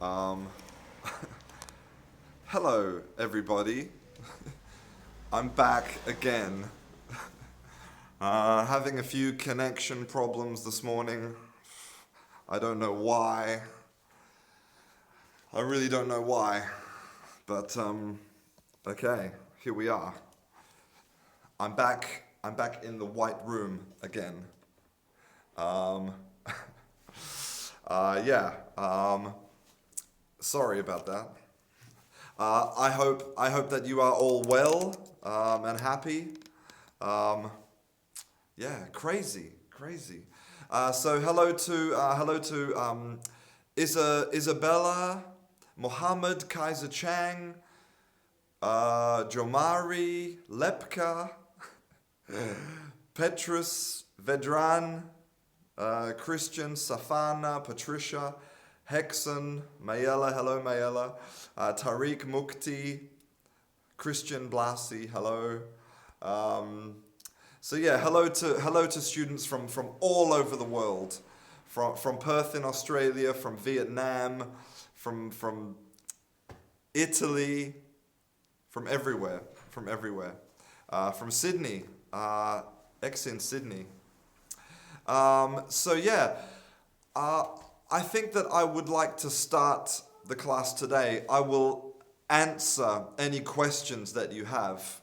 Um, Hello, everybody. I'm back again. Having a few connection problems this morning. I don't know why. I really don't know why. But, okay, here we are. I'm back in the white room again. Yeah. Sorry about that. I hope that you are all well and happy. Yeah, crazy. So hello to Isabella, Mohammed, Kaiser Chang, Jomari, Lepka, Petrus, Vedran, Christian, Safana, Patricia, Hexen, Mayella, hello Mayella, Tariq Mukti, Christian Blasi, hello. So yeah, hello to students from all over the world, from Perth in Australia, from Vietnam, from Italy, from everywhere, from Sydney, ex in Sydney. So yeah, I think that I would like to start the class today. I will answer any questions that you have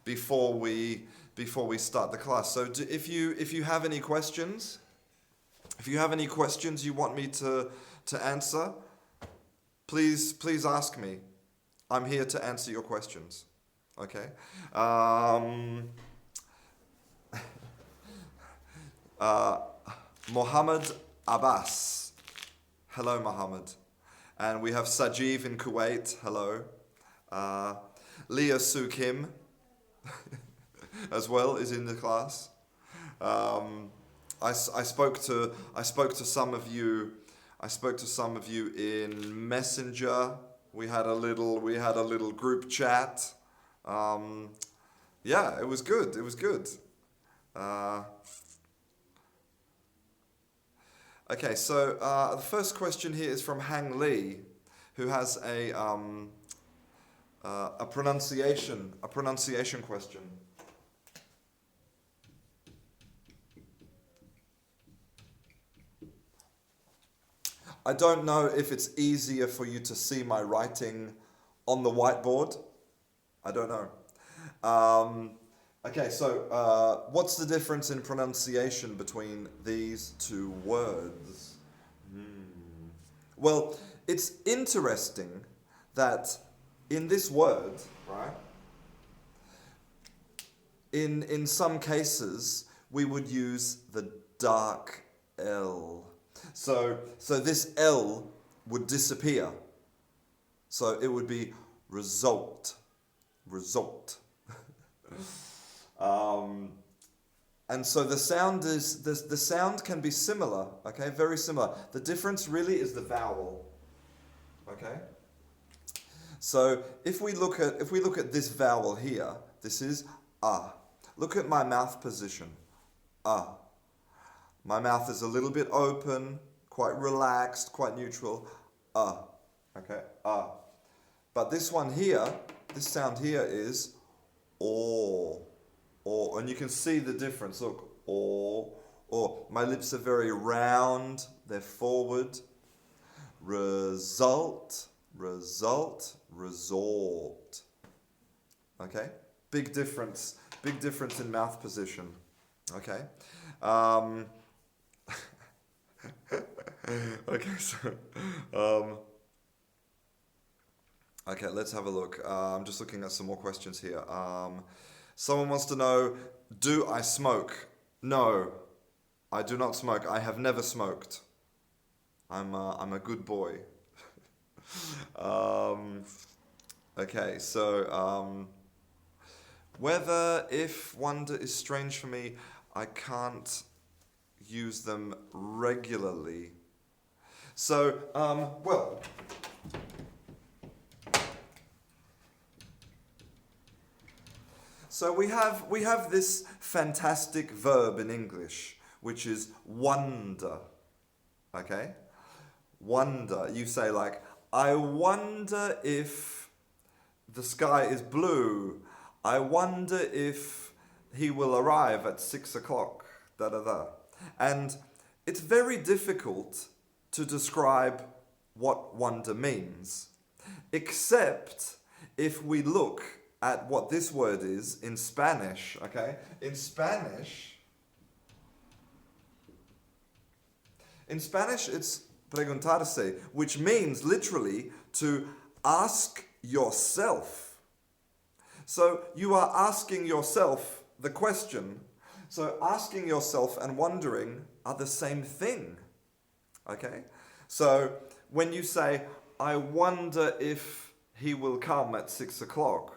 before we start the class. So if you have any questions, you want me to answer, please ask me. I'm here to answer your questions. Okay. Mohammed Abbas. Hello, Mohammed. And we have Sajiv in Kuwait. Hello. Leah Soo Kim as well is in the class. I spoke to some of you. I spoke to some of you in Messenger. We had a little group chat. Yeah, it was good. Okay, so the first question here is from Hang Lee, who has a pronunciation question. I don't know if it's easier for you to see my writing on the whiteboard. I don't know. Okay, so what's the difference in pronunciation between these two words? Well, it's interesting that in this word, right, in some cases, we would use the dark L. So this L would disappear. So it would be result. And so the sound can be similar, okay, very similar. The difference really is the vowel, okay. So if we look at this vowel here, this is ah. Look at my mouth position, ah. My mouth is a little bit open, quite relaxed, quite neutral, ah, okay, ah. But this one here, this sound here is or, and you can see the difference. Look, or. My lips are very round, they're forward. Result, resort. Okay, big difference in mouth position. Okay. Okay, so okay, let's have a look. I'm just looking at some more questions here. Someone wants to know, do I smoke? No, I do not smoke. I have never smoked. I'm a good boy. Okay, so whether, if, wonder is strange for me, I can't use them regularly. So, well, so we have this fantastic verb in English, which is wonder. Okay? wonder. You say like, I wonder if the sky is blue. I wonder if he will arrive at 6 o'clock. Da da da. And it's very difficult to describe what wonder means, except if we look at what this word is in Spanish, okay? In Spanish, it's preguntarse, which means literally to ask yourself. So you are asking yourself the question. So asking yourself and wondering are the same thing, okay? So when you say, I wonder if he will come at 6 o'clock,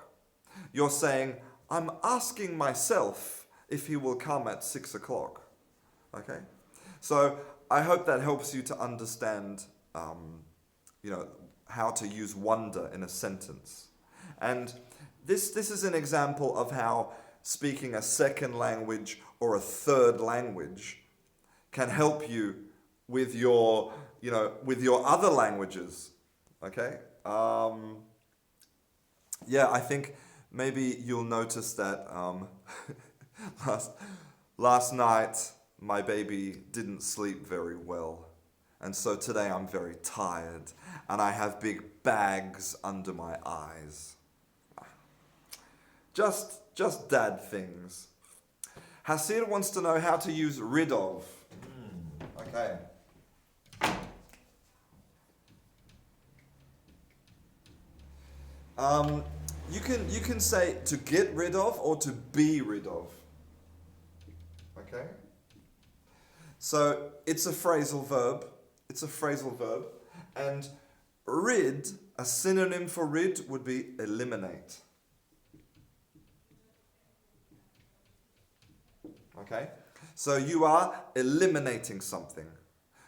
you're saying, I'm asking myself if he will come at 6 o'clock, okay? So I hope that helps you to understand, how to use wonder in a sentence. And this is an example of how speaking a second language or a third language can help you with your, other languages, okay? I think maybe you'll notice that last night my baby didn't sleep very well. And so today I'm very tired and I have big bags under my eyes. Just dad things. Hasir wants to know how to use rid of. Okay. You can say to get rid of or to be rid of. Okay? So it's a phrasal verb. And rid, a synonym for rid would be eliminate. Okay? So you are eliminating something.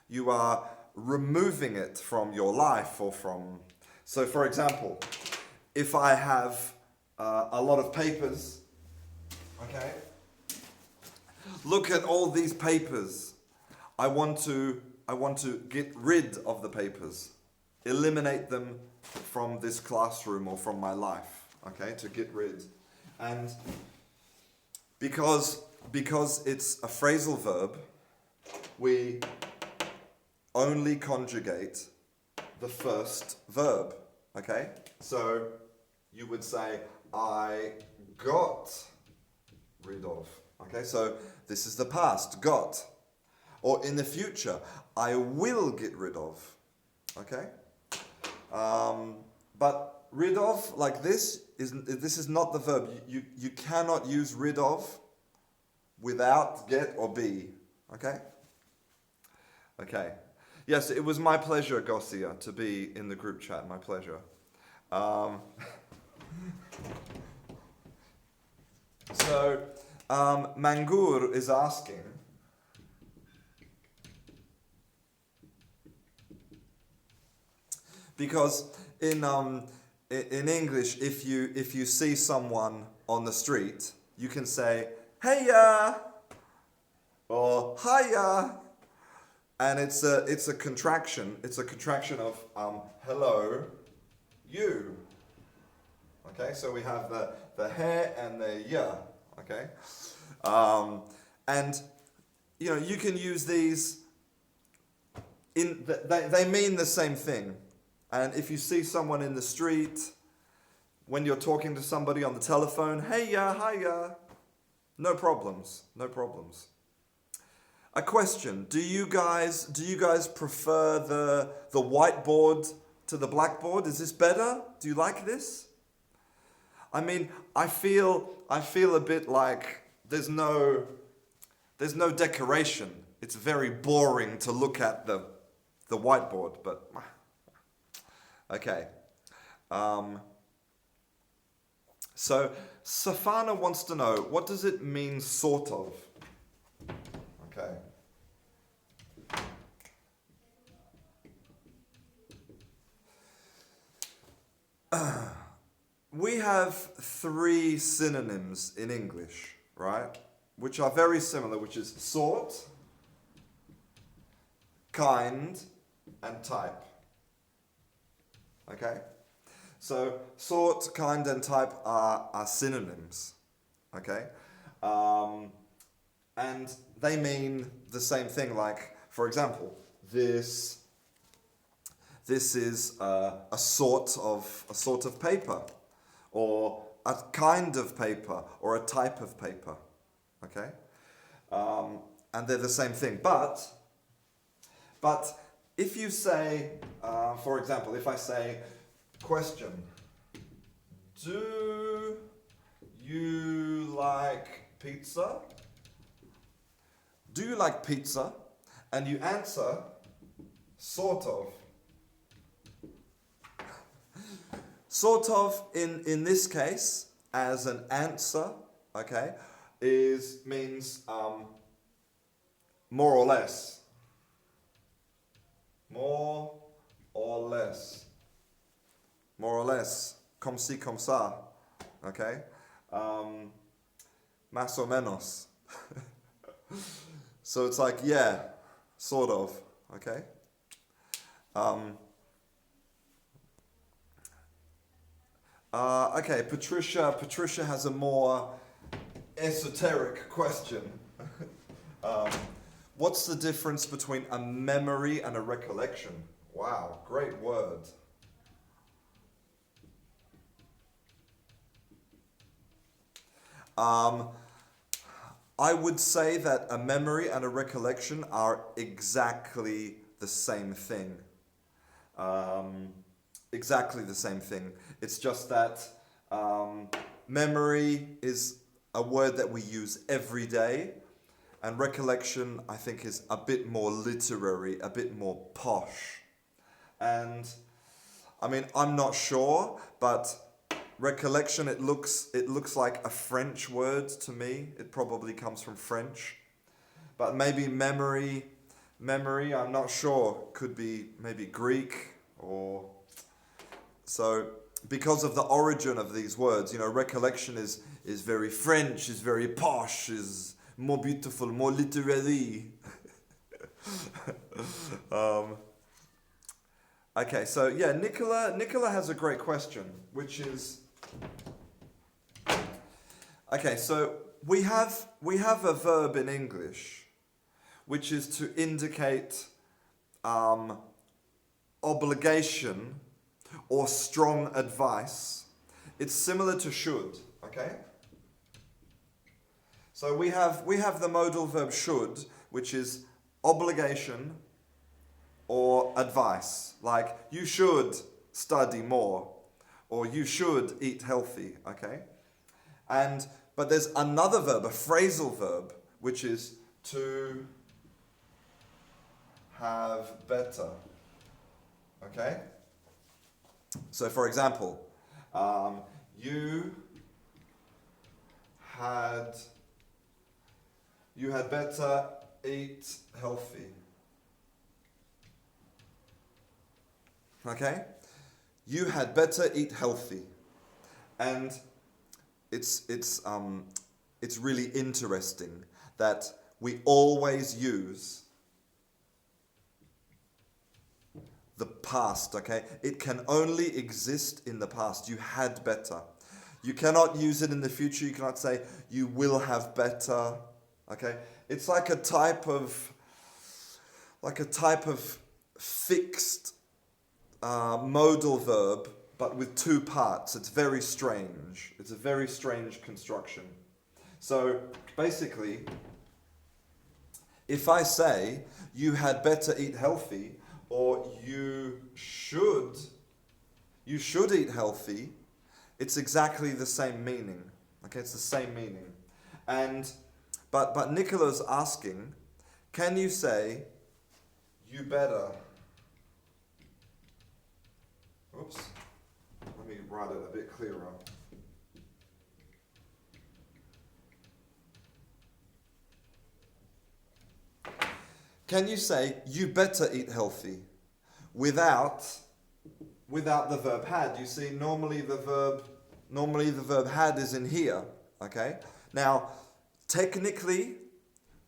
You are removing it from your life or from... So for example, if I have a lot of papers, okay? Look at all these papers. I want to get rid of the papers. Eliminate them from this classroom or from my life, okay? To get rid. And because it's a phrasal verb, we only conjugate the first verb, okay? So you would say, I got rid of, okay? So this is the past, got. Or in the future, I will get rid of, okay? But rid of, like this is not the verb. You cannot use rid of without get or be, okay? Okay. Yes, it was my pleasure, Gosia, to be in the group chat. My pleasure. Mangur is asking, because in English, if you see someone on the street, you can say "Heya" or "Hiya," and it's a contraction. It's a contraction of hello, you. Okay, so we have the he and the ya. Okay, and you can use these. They mean the same thing. And if you see someone in the street, when you're talking to somebody on the telephone, hey ya, hi ya, no problems. A question: Do you guys prefer the whiteboard to the blackboard? Is this better? Do you like this? I mean, I feel a bit like there's no decoration. It's very boring to look at the whiteboard, but okay. So Safana wants to know, what does it mean, sort of? Okay. We have 3 synonyms in English, right? Which are very similar, which is sort, kind, and type. Okay? So sort, kind, and type are synonyms. Okay? And they mean the same thing. Like, for example, this is a sort of paper, or a kind of paper, or a type of paper. Okay? And they're the same thing. But if you say, for example, if I say, question, do you like pizza? Do you like pizza? And you answer, sort of. Sort of, in this case, as an answer, okay, means more or less. More or less. More or less. Comme ci, comme ça. Okay? Más o menos. So it's like, yeah, sort of. Okay? Okay, Patricia has a more esoteric question. What's the difference between a memory and a recollection? Wow, great word. I would say that a memory and a recollection are exactly the same thing. Exactly the same thing. It's just that memory is a word that we use every day, and recollection, I think, is a bit more literary, a bit more posh. And I mean, I'm not sure, but recollection, it looks like a French word to me. It probably comes from French. But maybe memory, I'm not sure, could be maybe Greek, or so because of the origin of these words, recollection is very French, is very posh, is more beautiful, more literary. Okay, so yeah, Nicola has a great question, which is, okay, so we have a verb in English, which is to indicate obligation or strong advice. It's similar to should, okay? So we have the modal verb should, which is obligation or advice. Like, you should study more, or you should eat healthy, okay? But there's another verb, a phrasal verb, which is to have better, okay? So, for example, you had better eat healthy. Okay? You had better eat healthy. And it's really interesting that we always use the past, okay? It can only exist in the past. You had better. You cannot use it in the future. You cannot say, you will have better, okay? It's like a type of fixed modal verb, but with two parts. It's very strange. It's a very strange construction. So basically, if I say, you had better eat healthy, or you should eat healthy, it's exactly the same meaning. Okay, it's the same meaning. But Nicola's asking, can you say, you better? Oops. Let me write it a bit clearer. Can you say, you better eat healthy, without the verb had? You see, normally the verb had is in here, okay? Now, technically,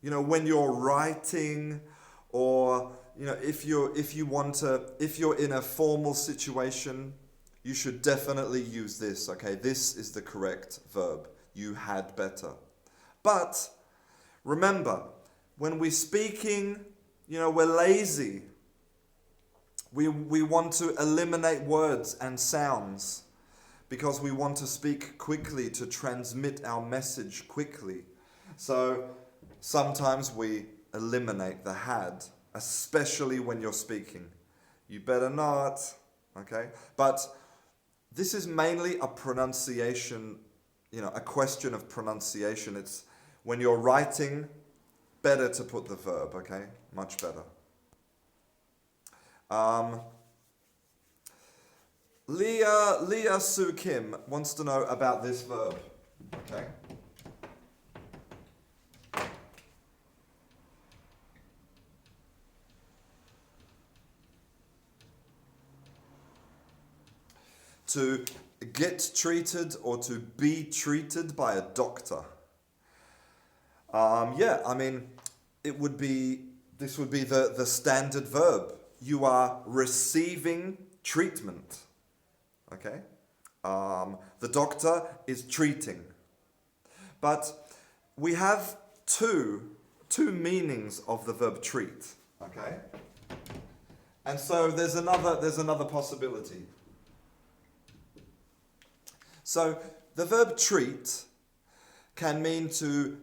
when you're writing, or if you're in a formal situation, you should definitely use this, okay? This is the correct verb. You had better. But remember, when we're speaking, we're lazy. We want to eliminate words and sounds because we want to speak quickly, to transmit our message quickly. So sometimes we eliminate the had, especially when you're speaking. You better not, okay? But this is mainly a pronunciation, a question of pronunciation. It's when you're writing, better to put the verb, okay? Much better. Leah Sue Kim wants to know about this verb, okay? To get treated or to be treated by a doctor. This would be the standard verb. You are receiving treatment. Okay? The doctor is treating. But we have two meanings of the verb treat. Okay? And so there's another possibility. So the verb treat can mean to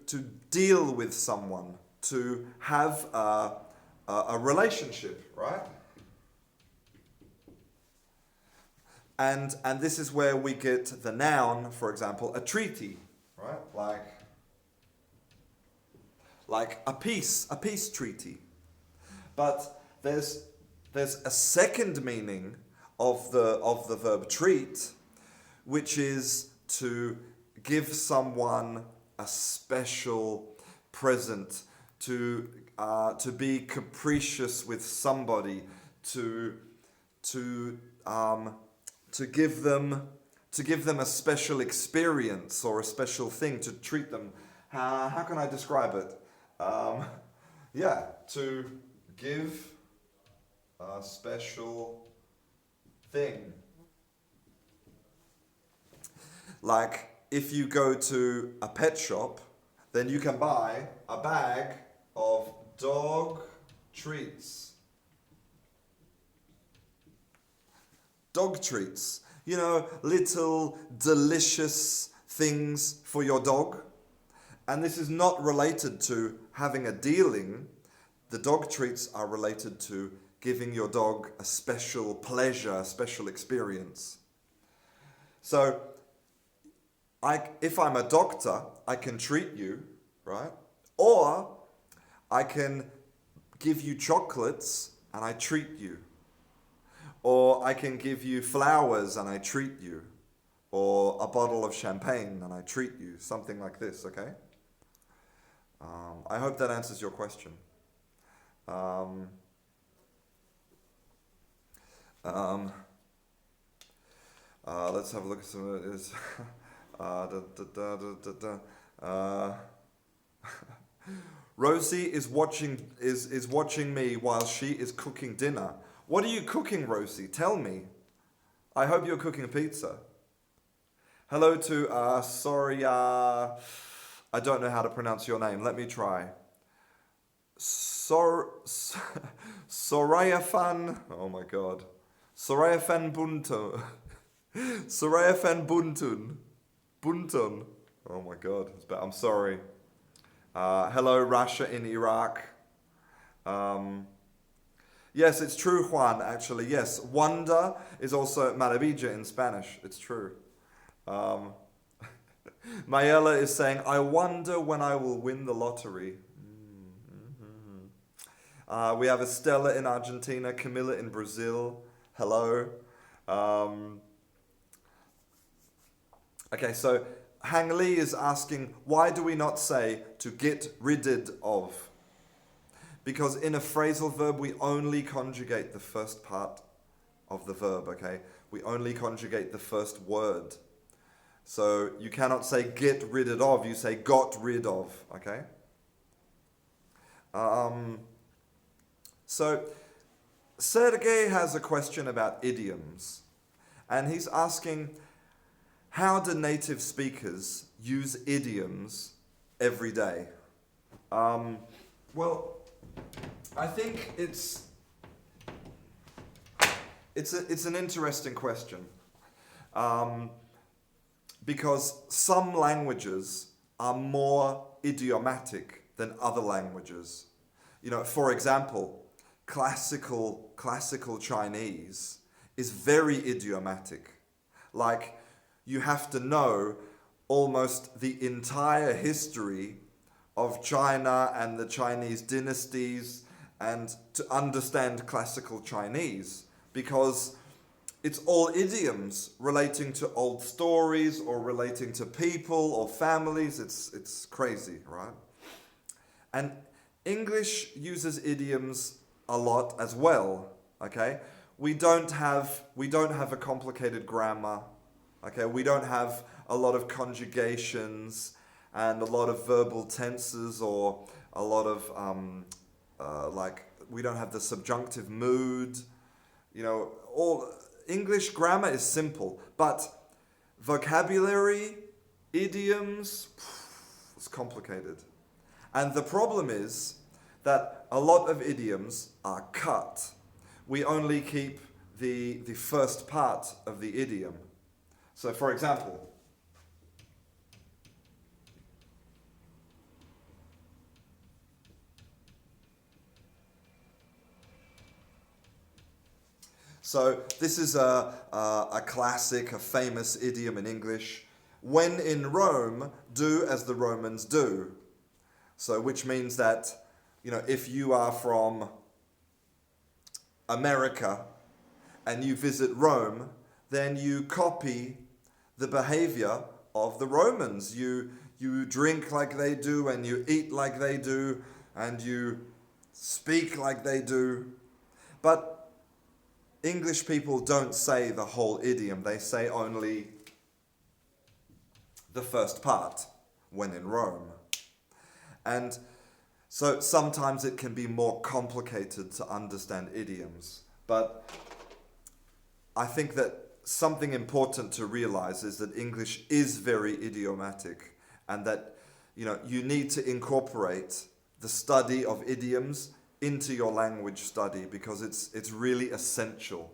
deal with someone, to have a relationship, right? And this is where we get the noun, for example, a treaty, right? Like a peace treaty. But there's a second meaning of the verb treat, which is to give someone a special present, to be capricious with somebody, to give them a special experience or a special thing, to treat them. How can I describe it? To give a special thing. Like, if you go to a pet shop, then you can buy a bag of dog treats. Dog treats. Little delicious things for your dog. And this is not related to having a dealing. The dog treats are related to giving your dog a special pleasure, a special experience. So, if I'm a doctor, I can treat you, right? Or I can give you chocolates and I treat you. Or I can give you flowers and I treat you. Or a bottle of champagne and I treat you. Something like this, okay? I hope that answers your question. Let's have a look at some of it. Rosie is watching me while she is cooking dinner. What are you cooking, Rosie? Tell me. I hope you're cooking a pizza. Hello to sorry, I don't know how to pronounce your name. Let me try. Sorayafan. Oh my God. Sorayafan Bunto. Sorayafan Buntun. Buntun. Oh my God. I'm sorry. Hello, Russia in Iraq. Yes, it's true, Juan, actually. Yes, wonder is also maravilla in Spanish. It's true. Mayela is saying, I wonder when I will win the lottery. We have Estella in Argentina, Camilla in Brazil. Hello. Okay, so Hang Li is asking, why do we not say to get rid of? Because in a phrasal verb, we only conjugate the first part of the verb, okay? We only conjugate the first word. So you cannot say get rid of, you say got rid of, okay? So Sergey has a question about idioms, and he's asking, how do native speakers use idioms every day? Well, I think it's an interesting question, because some languages are more idiomatic than other languages. You know, for example, classical Chinese is very idiomatic. Like, you have to know almost the entire history of China and the Chinese dynasties and to understand classical Chinese, because it's all idioms relating to old stories or relating to people or families. It's crazy, right? And English uses idioms a lot as well, okay? We don't have a complicated grammar, okay? We don't have a lot of conjugations and a lot of verbal tenses, or a lot of we don't have the subjunctive mood. You know, all English grammar is simple, but vocabulary, idioms, it's complicated. And the problem is that a lot of idioms are cut. We only keep the first part of the idiom. So for example, this is a classic, a famous idiom in English. When in Rome, do as the Romans do. So which means that, you know, if you are from America and you visit Rome, then you copy the behavior of the Romans. You drink like they do, and you eat like they do, and you speak like they do. But English people don't say the whole idiom. They say only the first part, when in Rome. And so sometimes it can be more complicated to understand idioms. But I think that something important to realize is that English is very idiomatic, and that, you know, you need to incorporate the study of idioms into your language study, because it's really essential.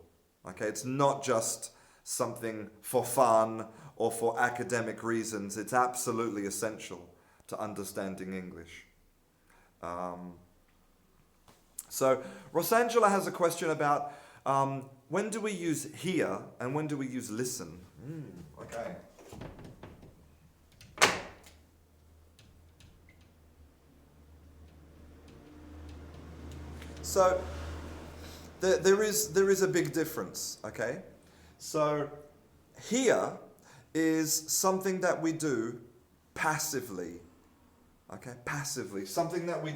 Okay, it's not just something for fun or for academic reasons. It's absolutely essential to understanding English. So Rosangela has a question about when do we use hear and when do we use listen? Okay. So there is a big difference, okay? So hear is something that we do passively, okay? Passively, something that we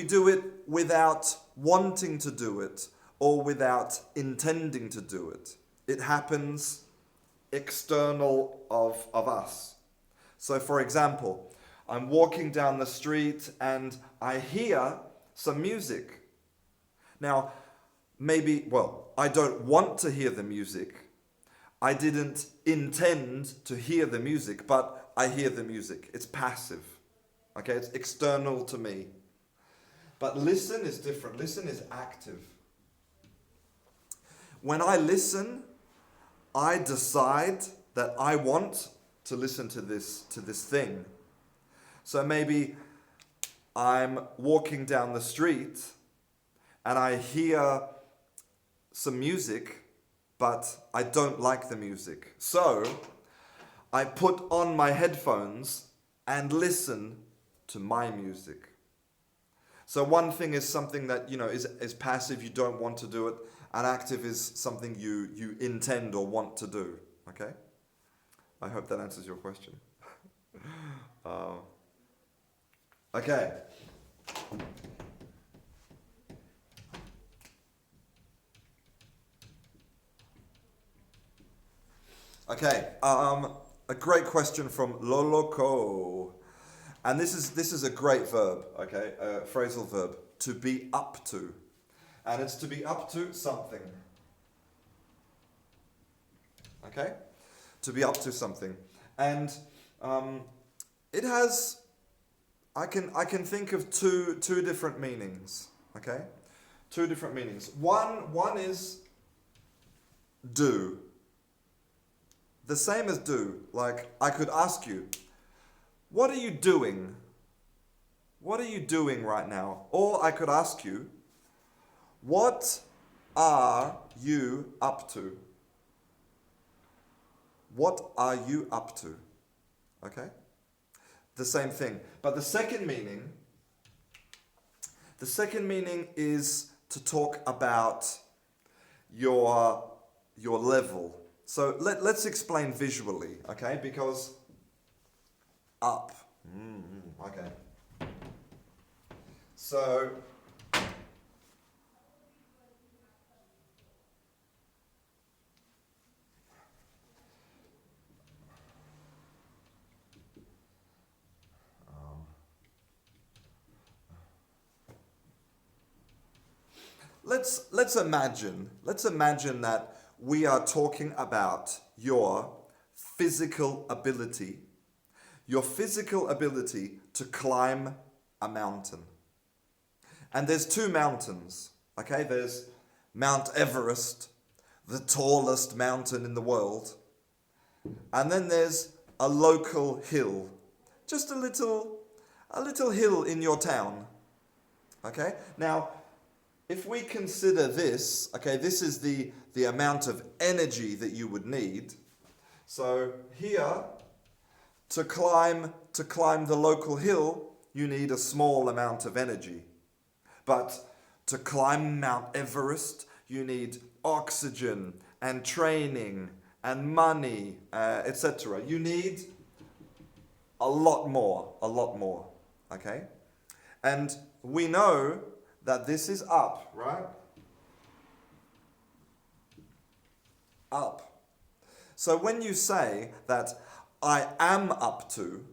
do it without wanting to do it or without intending to do it. It happens external of us. So for example, I'm walking down the street and I hear some music. Now, I don't want to hear the music. I didn't intend to hear the music, but I hear the music. It's passive. Okay, it's external to me. But listen is different. Listen is active. When I listen, I decide that I want to listen to this thing. So maybe I'm walking down the street and I hear some music, but I don't like the music. So I put on my headphones and listen to my music. So one thing is something that, you know, is passive, you don't want to do it, and active is something you intend or want to do. Okay? I hope that answers your question. Okay. Okay. A great question from Loloko. And this is a great verb, okay? A phrasal verb, to be up to. And it's to be up to something. Okay? To be up to something. And it has, I can think of two different meanings, okay? Two different meanings. One is do. The same as do. Like, I could ask you, what are you doing? What are you doing right now? Or I could ask you, what are you up to? What are you up to? Okay? The same thing. But the second meaning is to talk about your level. So let's explain visually, okay? Because up. Okay. So let's imagine that we are talking about your physical ability to climb a mountain. And there's two mountains, okay? There's Mount Everest, the tallest mountain in the world. And then there's a local hill, just a little hill in your town, okay? Now, if we consider this, okay, this is the amount of energy that you would need. So here, to climb the local hill, you need a small amount of energy. But to climb Mount Everest, you need oxygen and training and money, etc. You need a lot more, okay? And we know that this is up, right? Up. So when you say that I am up to,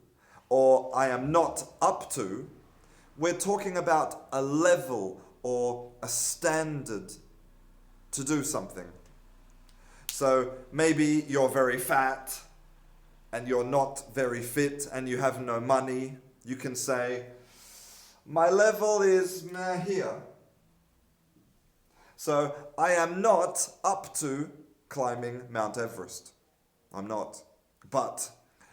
or I am not up to, we're talking about a level or a standard to do something. So maybe you're very fat and you're not very fit and you have no money. You can say, my level is here. So I am not up to climbing Mount Everest. I'm not. But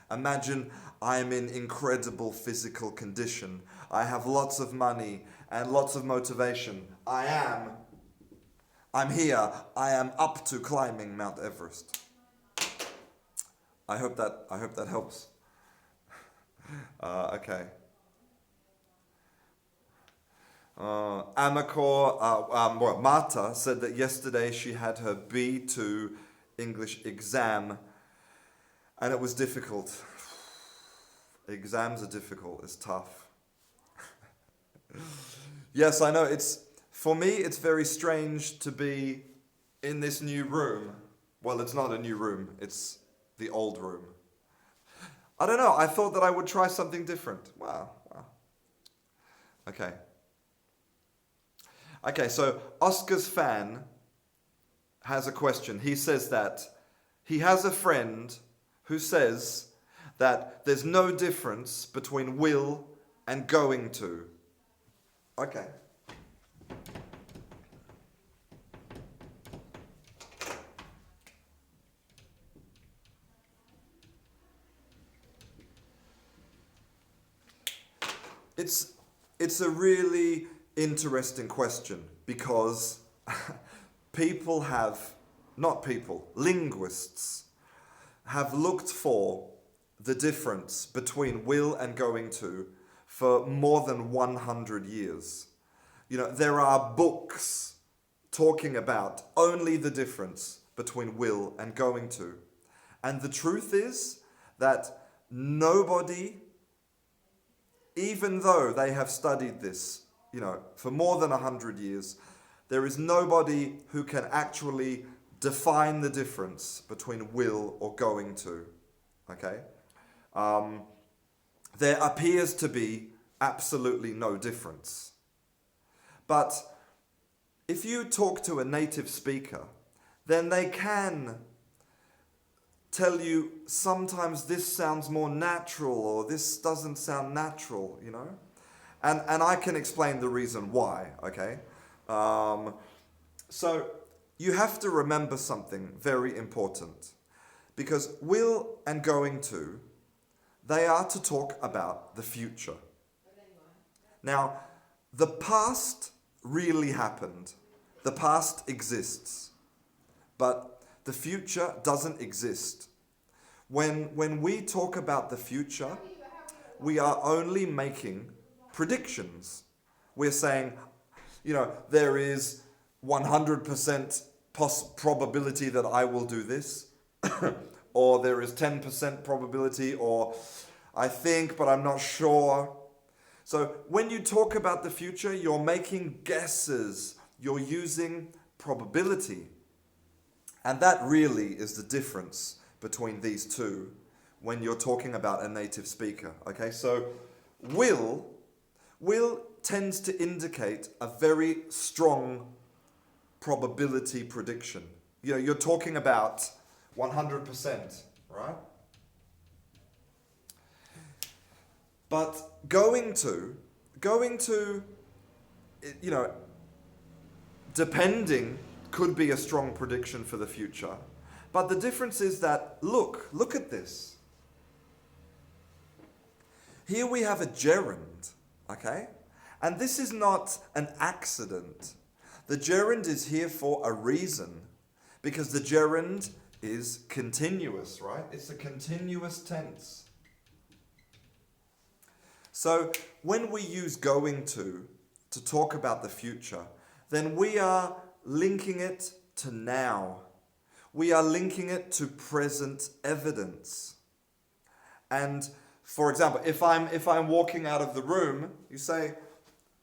imagine I'm in incredible physical condition. I have lots of money and lots of motivation. I'm here. I am up to climbing Mount Everest. I hope that helps. Okay. Marta said that yesterday she had her B2 English exam and it was difficult. Exams are difficult, it's tough. Yes, I know, for me it's very strange to be in this new room. Well, it's not a new room, it's the old room. I don't know, I thought that I would try something different. Wow. Okay, so Oscar's fan has a question. He says that he has a friend who says that there's no difference between will and going to. Okay. It's a really interesting question because linguists have looked for the difference between will and going to for more than 100 years. You know, there are books talking about only the difference between will and going to. And the truth is that nobody, even though they have studied this, for more than 100 years, there is nobody who can actually define the difference between will or going to. Okay? there appears to be absolutely no difference. But if you talk to a native speaker, then they can tell you sometimes this sounds more natural or this doesn't sound natural, you know? And I can explain the reason why, okay? So you have to remember something very important, because will and going to, they are to talk about the future. Now, the past really happened. The past exists, but the future doesn't exist. When we talk about the future, we are only making predictions. We're saying, you know, there is 100% probability that I will do this, or there is 10% probability, or I think, but I'm not sure. So when you talk about the future, you're making guesses. You're using probability. And that really is the difference between these two when you're talking about a native speaker. Okay, so will tends to indicate a very strong probability prediction. You know, you're talking about 100%, right? But going to, you know, depending could be a strong prediction for the future. But the difference is that, look at this. Here we have a gerund, okay? And this is not an accident. The gerund is here for a reason, because the gerund is continuous, right? It's a continuous tense. So when we use going to talk about the future, then we are linking it to now. We are linking it to present evidence. And for example, if I'm walking out of the room, you say,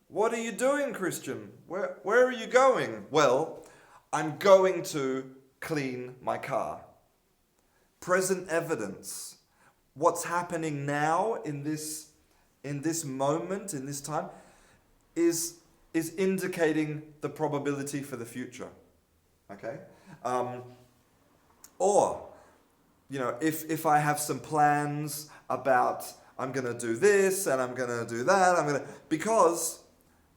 "What are you doing, Christian? Where are you going?" Well, I'm going to clean my car. Present evidence. What's happening now in this moment, in this time, is indicating the probability for the future. Okay? Or, you know, if I have some plans about I'm going to do this and I'm going to do that, because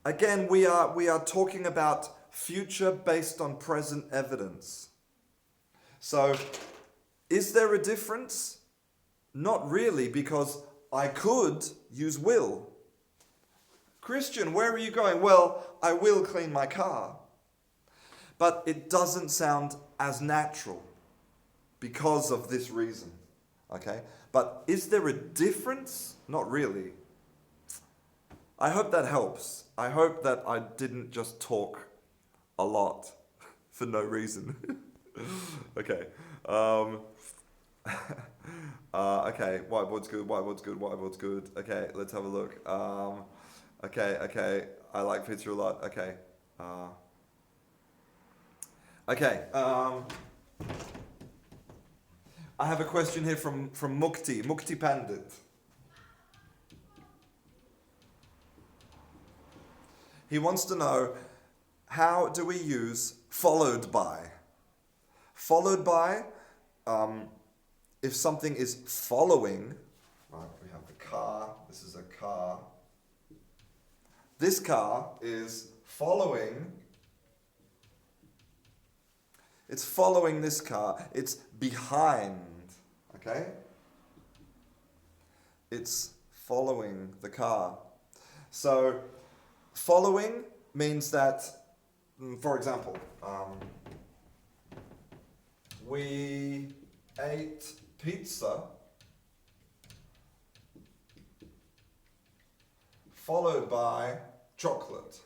again we are talking about future based on present evidence. So, is there a difference? Not really, because I could use will. Christian, where are you going? Well, I will clean my car. But it doesn't sound as natural because of this reason. Okay? But is there a difference? Not really. I hope that helps. I hope that I didn't just talk a lot for no reason. Okay. Okay, whiteboard's good. Okay, let's have a look. Okay, I like picture a lot. Okay. I have a question here from Mukti Pandit. He wants to know, how do we use followed by? Followed by, if something is following, right, we have the car, this is a car. This car is following, it's following this car, it's behind, okay? It's following the car. So, following means that, for example, we ate pizza followed by chocolate.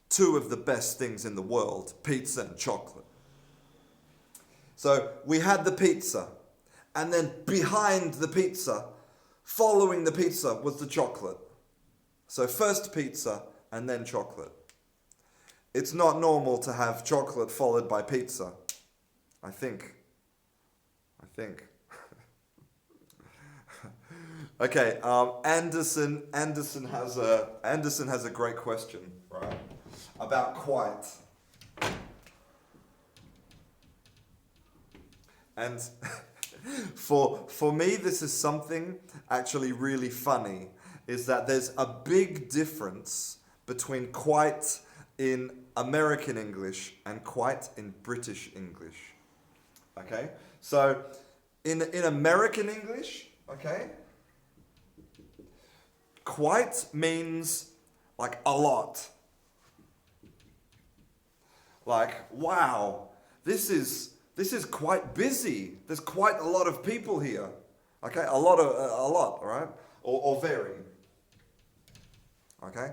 Two of the best things in the world, pizza and chocolate. So we had the pizza, and then behind the pizza, following the pizza, was the chocolate. So first pizza and then chocolate. It's not normal to have chocolate followed by pizza. I think. Okay, Anderson has a great question, right? About quite. And for me, this is something actually really funny, is that there's a big difference between quite in American English and quite in British English. Okay? So in American English, okay, quite means like a lot. Like, wow, this is quite busy. There's quite a lot of people here. Okay, a lot, all right? Or very. Okay?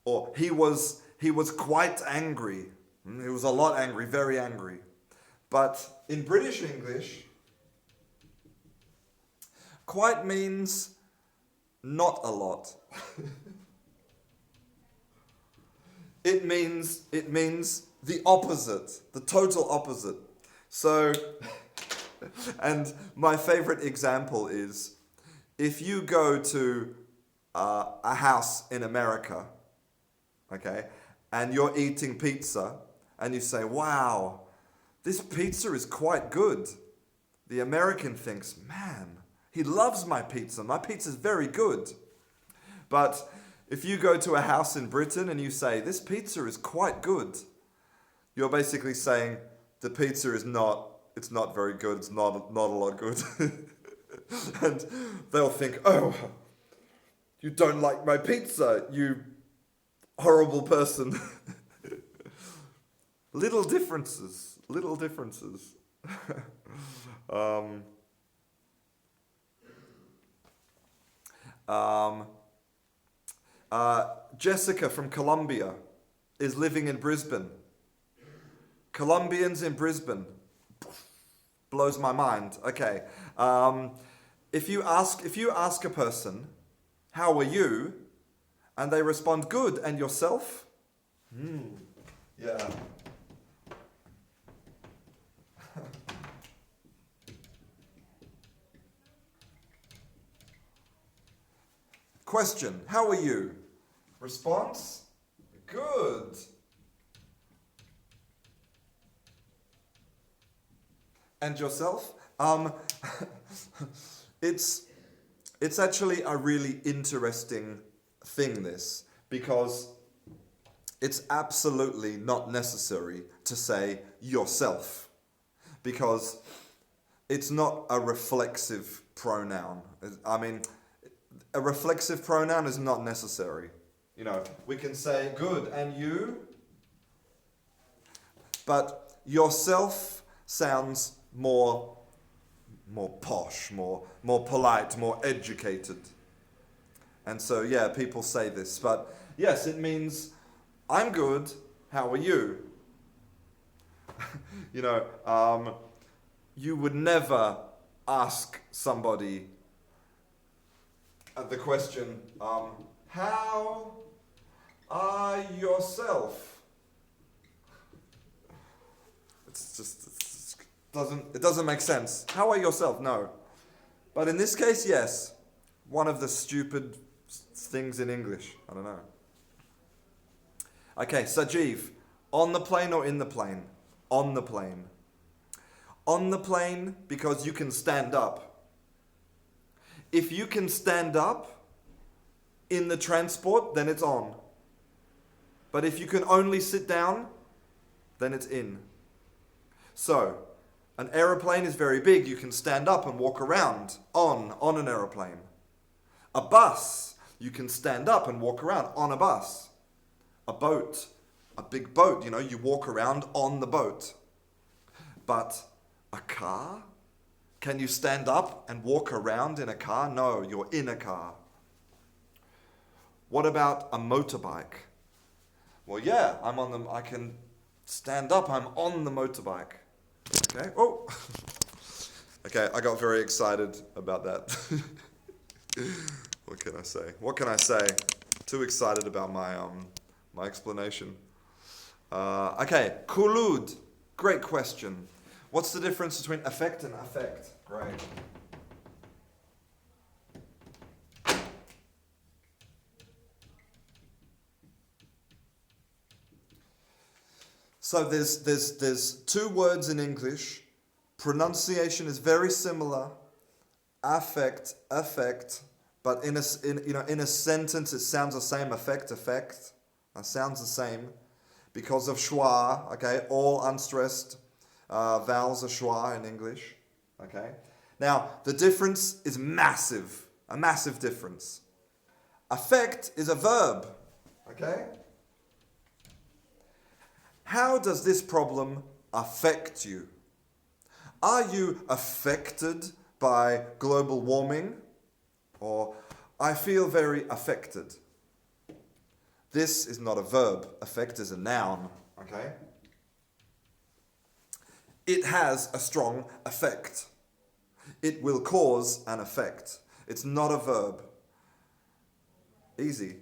Or he was quite angry. He was a lot angry, very angry. But in British English, quite means not a lot. It means the opposite, the total opposite. So, and my favorite example is if you go to a house in America, okay, and you're eating pizza, and you say, wow, this pizza is quite good. The American thinks, man, he loves my pizza. My pizza's very good. But if you go to a house in Britain and you say, this pizza is quite good, you're basically saying the pizza is it's not very good, it's not a lot good. And they'll think, oh, you don't like my pizza, you horrible person. Little differences. Jessica from Colombia is living in Brisbane. Colombians in Brisbane. Blows my mind. Okay. If you ask a person, how are you? And they respond, good. And yourself? Yeah. Question, how are you? Response, good. And yourself? It's actually a really interesting thing, this, because it's absolutely not necessary to say yourself, because it's not a reflexive pronoun. I mean, a reflexive pronoun is not necessary. You know, we can say good and you, but yourself sounds more posh, more polite, more educated. And so, yeah, people say this. But yes, it means, I'm good, how are you? You know, you would never ask somebody the question, how are yourself? It doesn't make sense. How are yourself? No. But in this case, yes. One of the stupid things in English. I don't know. Okay, Sajeev. On the plane or in the plane? On the plane. On the plane because you can stand up. If you can stand up in the transport, then it's on. But if you can only sit down, then it's in. So, an aeroplane is very big. You can stand up and walk around on an aeroplane. A bus, you can stand up and walk around on a bus. A boat, a big boat, you know, you walk around on the boat. But a car? Can you stand up and walk around in a car? No, you're in a car. What about a motorbike? Well, yeah, I can stand up, I'm on the motorbike. Okay, oh. Okay, I got very excited about that. What can I say? Too excited about my explanation. Okay, kulud. Great question. What's the difference between affect and affect? Great. So there's two words in English. Pronunciation is very similar. Affect, effect, but in a sentence it sounds the same. Affect, effect. Sounds the same because of schwa. Okay, all unstressed vowels are schwa in English. Okay. Now the difference is massive. A massive difference. Affect is a verb. Okay. How does this problem affect you? Are you affected by global warming? Or I feel very affected. This is not a verb. Affect is a noun. Okay? It has a strong effect. It will cause an effect. It's not a verb. Easy.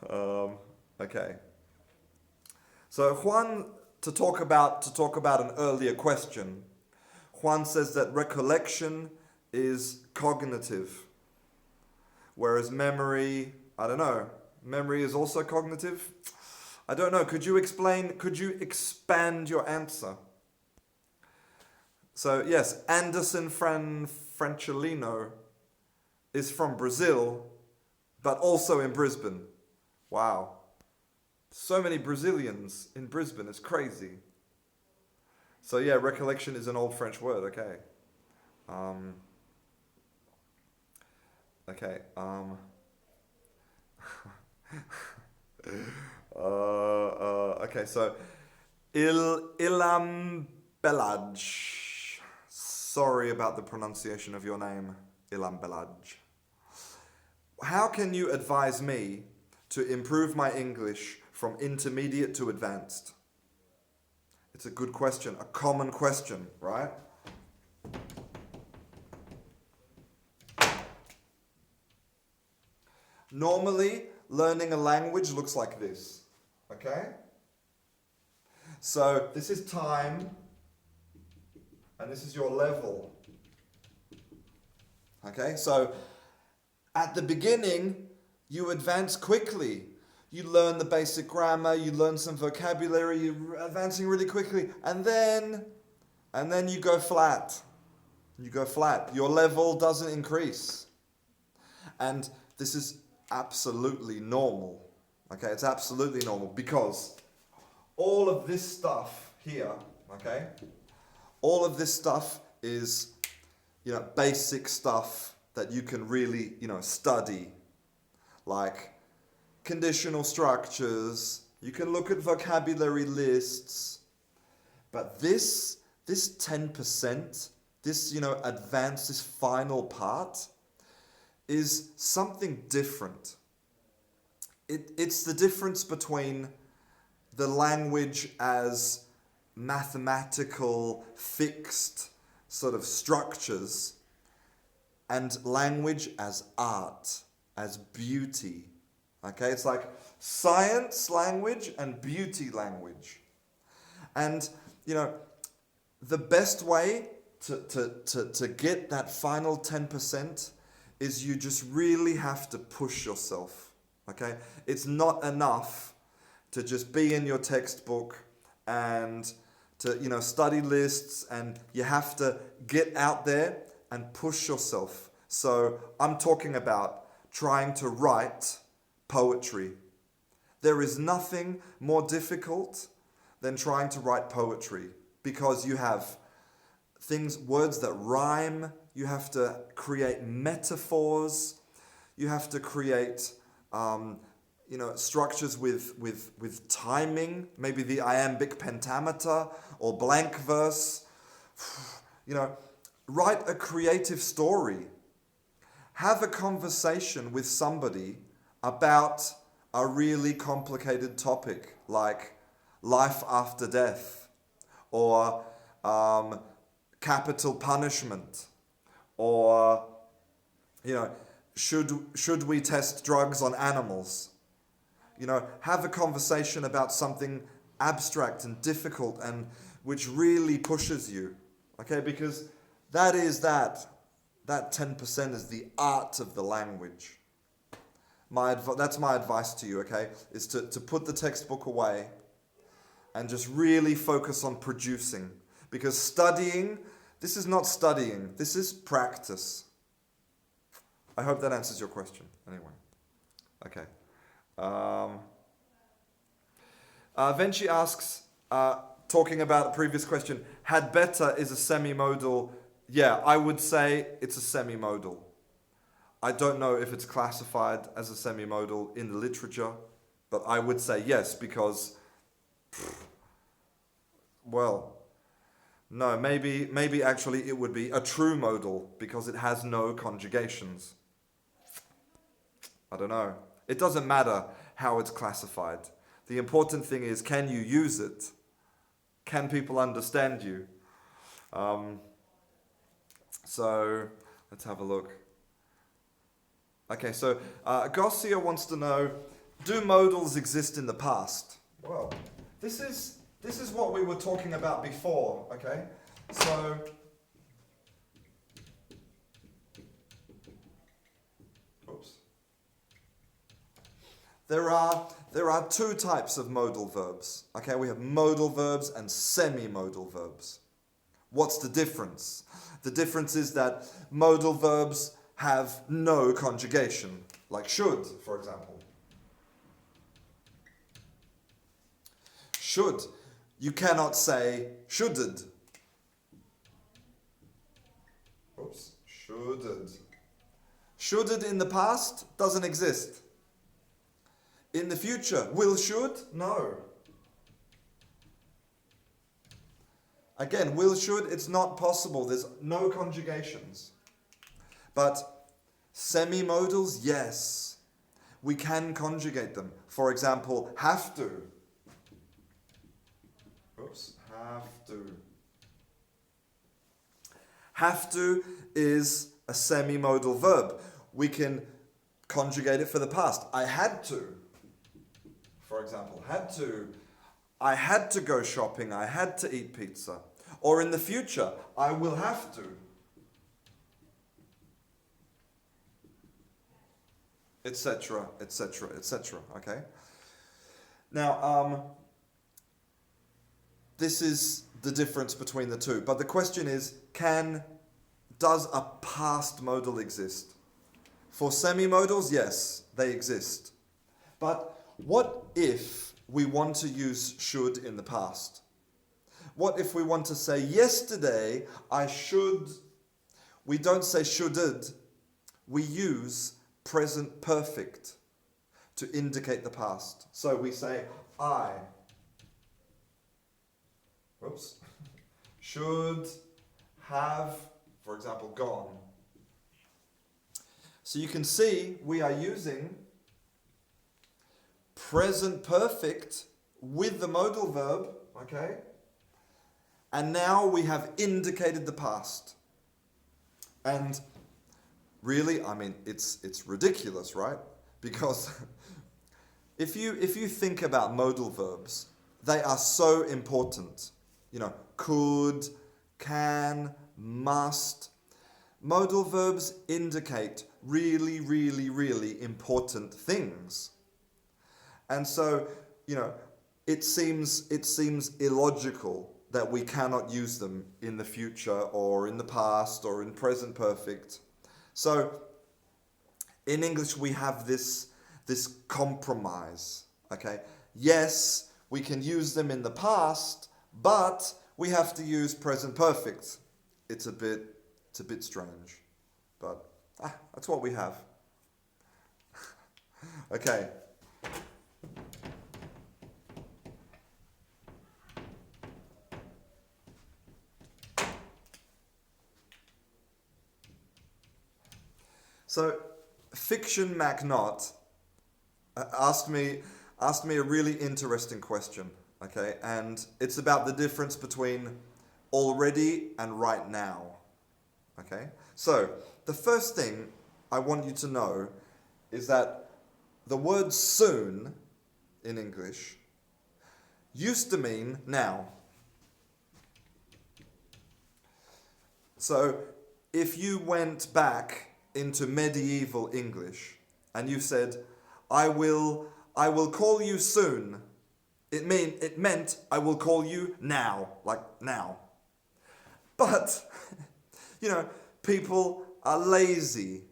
Okay. So Juan, to talk about an earlier question, Juan says that recollection is cognitive, whereas memory, I don't know, memory is also cognitive? I don't know. Could you expand your answer? So yes, Anderson Francellino is from Brazil, but also in Brisbane. Wow. So many Brazilians in Brisbane, it's crazy. So yeah, recollection is an old French word, okay. Okay. Okay, so Ilam Belaj. Sorry about the pronunciation of your name, Ilam Belaj. How can you advise me to improve my English from intermediate to advanced? It's a good question, a common question, right? Normally, learning a language looks like this, okay? So this is time, and this is your level. Okay, so at the beginning, you advance quickly. You learn the basic grammar, you learn some vocabulary, you're advancing really quickly, and then you go flat. You go flat. Your level doesn't increase. And this is absolutely normal. Okay, it's absolutely normal because all of this stuff here, okay, all of this stuff is, basic stuff that you can really, study. Like conditional structures, you can look at vocabulary lists, but this 10%, this, advanced, this final part, is something different. It's the difference between the language as mathematical, fixed sort of structures and language as art, as beauty. Okay, it's like science language and beauty language. And, the best way to get that final 10% is you just really have to push yourself. Okay? It's not enough to just be in your textbook and to, study lists, and you have to get out there and push yourself. So I'm talking about trying to write poetry. There is nothing more difficult than trying to write poetry because you have words that rhyme, you have to create metaphors, you have to create structures with timing, maybe the iambic pentameter or blank verse. Write a creative story. Have a conversation with somebody about a really complicated topic like life after death or capital punishment or should we test drugs on animals? Have a conversation about something abstract and difficult and which really pushes you. Okay, because that 10% is the art of the language. That's my advice to you, okay, is to put the textbook away and just really focus on producing. Because studying, this is not studying, this is practice. I hope that answers your question. Anyway, okay. Then she asks, talking about the previous question, had better is a semi-modal. Yeah, I would say it's a semi-modal. I don't know if it's classified as a semi-modal in the literature, but I would say yes, because, well, no, maybe actually it would be a true modal because it has no conjugations. I don't know. It doesn't matter how it's classified. The important thing is, can you use it? Can people understand you? So, let's have a look. Okay, so Garcia wants to know, do modals exist in the past? Well, this is what we were talking about before, okay? So, oops. There are two types of modal verbs, okay? We have modal verbs and semi-modal verbs. What's the difference? The difference is that modal verbs have no conjugation, like should, for example. Should. You cannot say shoulded. Oops. Shoulded. Shoulded in the past doesn't exist. In the future, will should? No. Again, will should, it's not possible. There's no conjugations. But semi-modals, yes. We can conjugate them. For example, have to. Oops, have to. Have to is a semi-modal verb. We can conjugate it for the past. I had to. For example, had to. I had to go shopping. I had to eat pizza. Or in the future, I will have to. Etc., etc., etc. Okay? Now, this is the difference between the two. But the question is, does a past modal exist? For semi-modals, yes, they exist. But what if we want to use should in the past? What if we want to say, yesterday I should... We don't say shoulded. We use present perfect to indicate the past. So we say, I... Whoops. Should have, for example, gone. So you can see we are using present perfect with the modal verb, okay? And now we have indicated the past. And really, I mean, it's ridiculous, right? Because if you think about modal verbs, they are so important. You know, could, can, must. Modal verbs indicate really, really, really important things. And so, you know, it seems illogical that we cannot use them in the future or in the past or in present perfect. So, in English we have this compromise, okay? Yes, we can use them in the past, but we have to use present perfect. It's a bit strange, but that's what we have. Okay. So, Fiction MacNot asked me a really interesting question, okay? And it's about the difference between already and right now, okay? So, the first thing I want you to know is that the word soon in English used to mean now. So, if you went back into medieval English and you said, I will call you soon, It meant I will call you now, like now. But, people are lazy.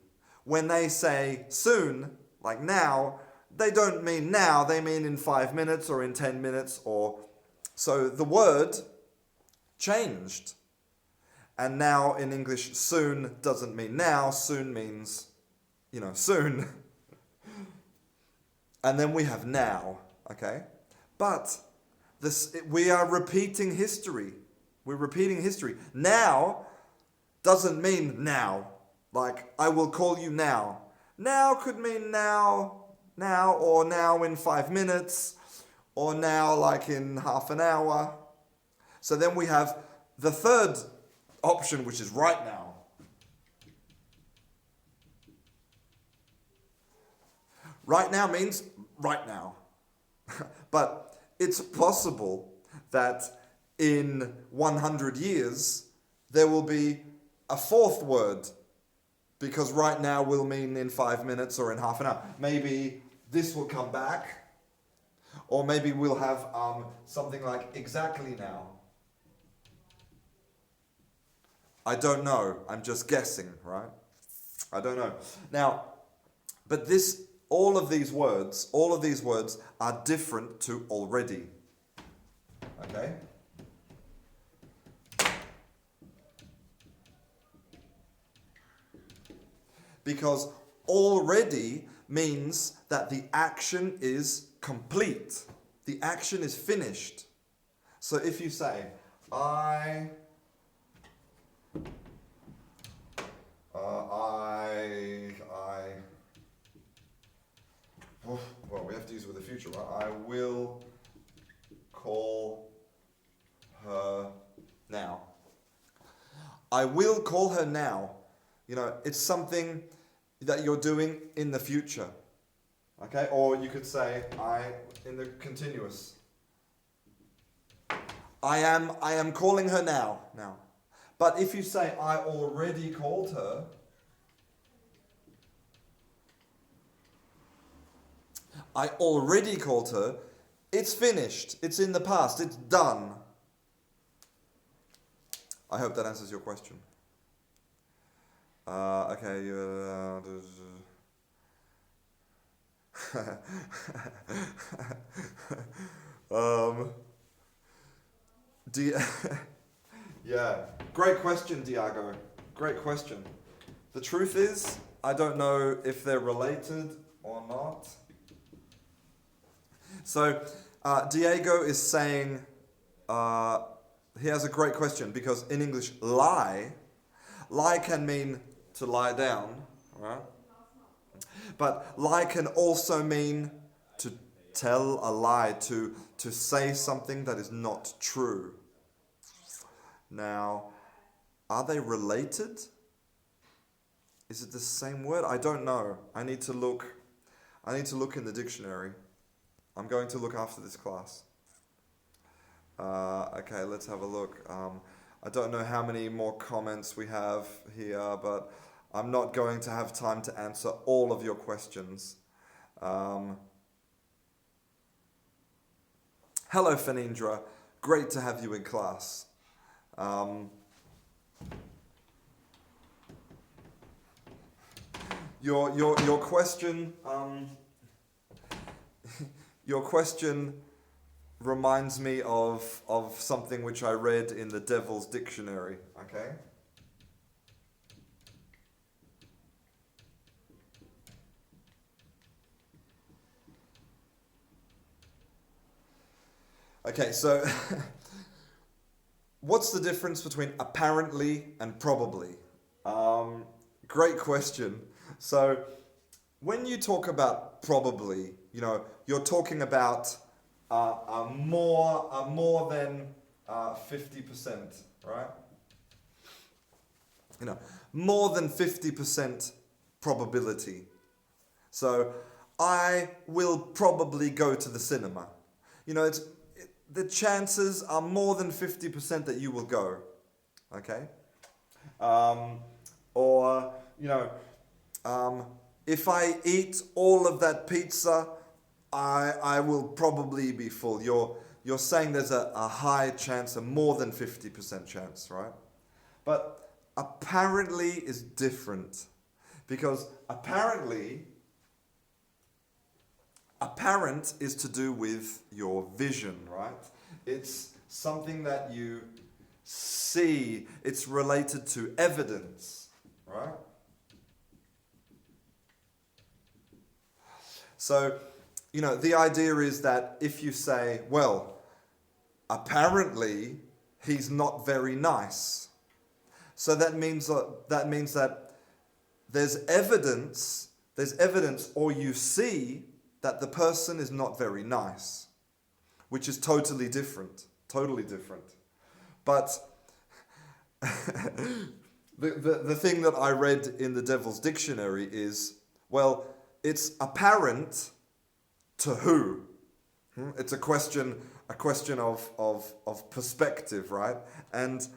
When they say soon, like now, they don't mean now, they mean in 5 minutes or in 10 minutes or... So the word changed. And now in English, soon doesn't mean now, soon means, soon. And then we have now, okay? But we are repeating history. We're repeating history. Now doesn't mean now. Like, I will call you now. Now could mean now, or now in 5 minutes, or now like in half an hour. So then we have the third option, which is right now. Right now means right now. But it's possible that in 100 years, there will be a fourth word, because right now will mean in 5 minutes or in half an hour. Maybe this will come back, or maybe we'll have something like exactly now. I don't know. I'm just guessing, right? I don't know. Now, but all of these words are different to already. Okay? Because already means that the action is complete. The action is finished. So if you say, well, we have to use it with the future, right? I will call her now. I will call her now. It's something that you're doing in the future. Okay? Or you could say, in the continuous. I am calling her now. But if you say, I already called her, it's finished. It's in the past. It's done. I hope that answers your question. Okay. Yeah, great question, Diago. Great question. The truth is, I don't know if they're related or not. So, Diego is saying, he has a great question, because in English, lie can mean to lie down, right? But lie can also mean to tell a lie, to say something that is not true. Now, are they related? Is it the same word? I don't know. I need to look in the dictionary. I'm going to look after this class. Okay, let's have a look. I don't know how many more comments we have here, but I'm not going to have time to answer all of your questions. Hello, Fanindra. Great to have you in class. Your question your question reminds me of something which I read in the Devil's Dictionary, okay? Okay, so what's the difference between apparently and probably? Great question. So when you talk about probably, you're talking about more than 50%, right? More than 50% probability. So I will probably go to the cinema. The chances are more than 50% that you will go, okay? If I eat all of that pizza, I will probably be full. You're saying there's a high chance, a more than 50% chance, right? But apparently is different. Because apparent is to do with your vision, right? It's something that you see. It's related to evidence, right? So, the idea is that if you say, well, apparently he's not very nice. So that means that there's evidence, or you see that the person is not very nice, which is totally different. But the thing that I read in the Devil's Dictionary is, well, it's apparent to who? It's a question of perspective, right? And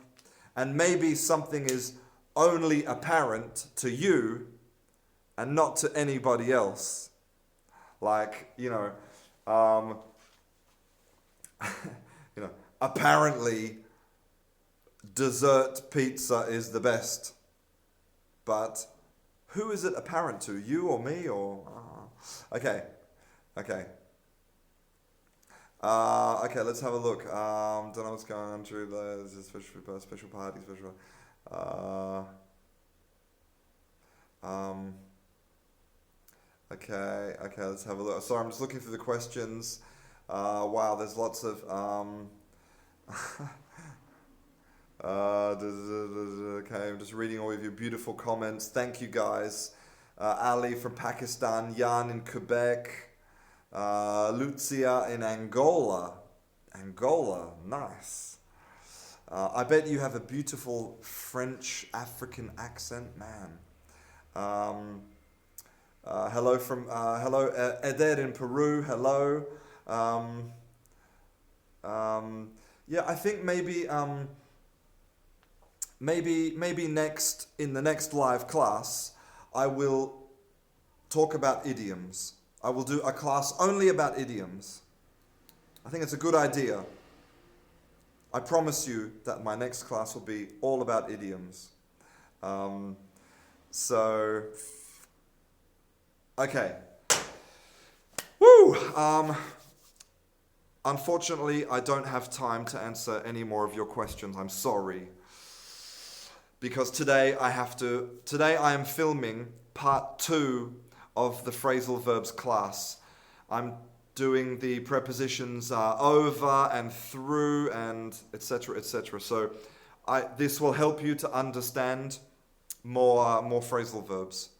maybe something is only apparent to you and not to anybody else. Like, apparently dessert pizza is the best. But who is it apparent to? You or me or... Okay. Okay, let's have a look. Don't know what's going on through the special party, okay, let's have a look. Sorry, I'm just looking through the questions. Wow, there's lots of okay, I'm just reading all of your beautiful comments. Thank you guys. Ali from Pakistan, Jan in Quebec, Lucia in Angola. Angola, nice. I bet you have a beautiful French African accent, man. Hello Eder in Peru. Hello. Yeah, I think maybe next in the next live class, I will talk about idioms. I will do a class only about idioms. I think it's a good idea. I promise you that my next class will be all about idioms. Okay. Woo! Unfortunately, I don't have time to answer any more of your questions. I'm sorry. Because today I am filming part 2 of the phrasal verbs class. I'm doing the prepositions over and through and etc. etc. So this will help you to understand more phrasal verbs.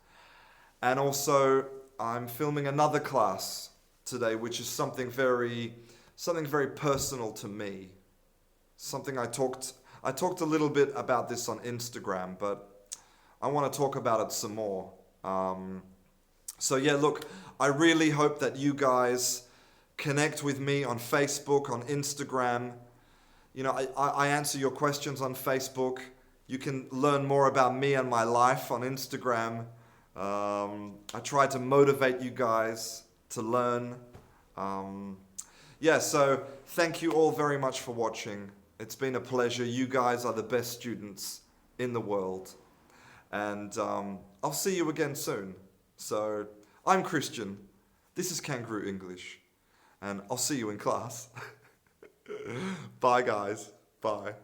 And also I'm filming another class today, which is something very personal to me. Something I talked a little bit about this on Instagram, but I want to talk about it some more. So yeah, look, I really hope that you guys connect with me on Facebook, on Instagram. I answer your questions on Facebook. You can learn more about me and my life on Instagram. I try to motivate you guys to learn. So thank you all very much for watching. It's been a pleasure. You guys are the best students in the world. And I'll see you again soon. So, I'm Christian. This is Canguro English. And I'll see you in class. Bye, guys. Bye.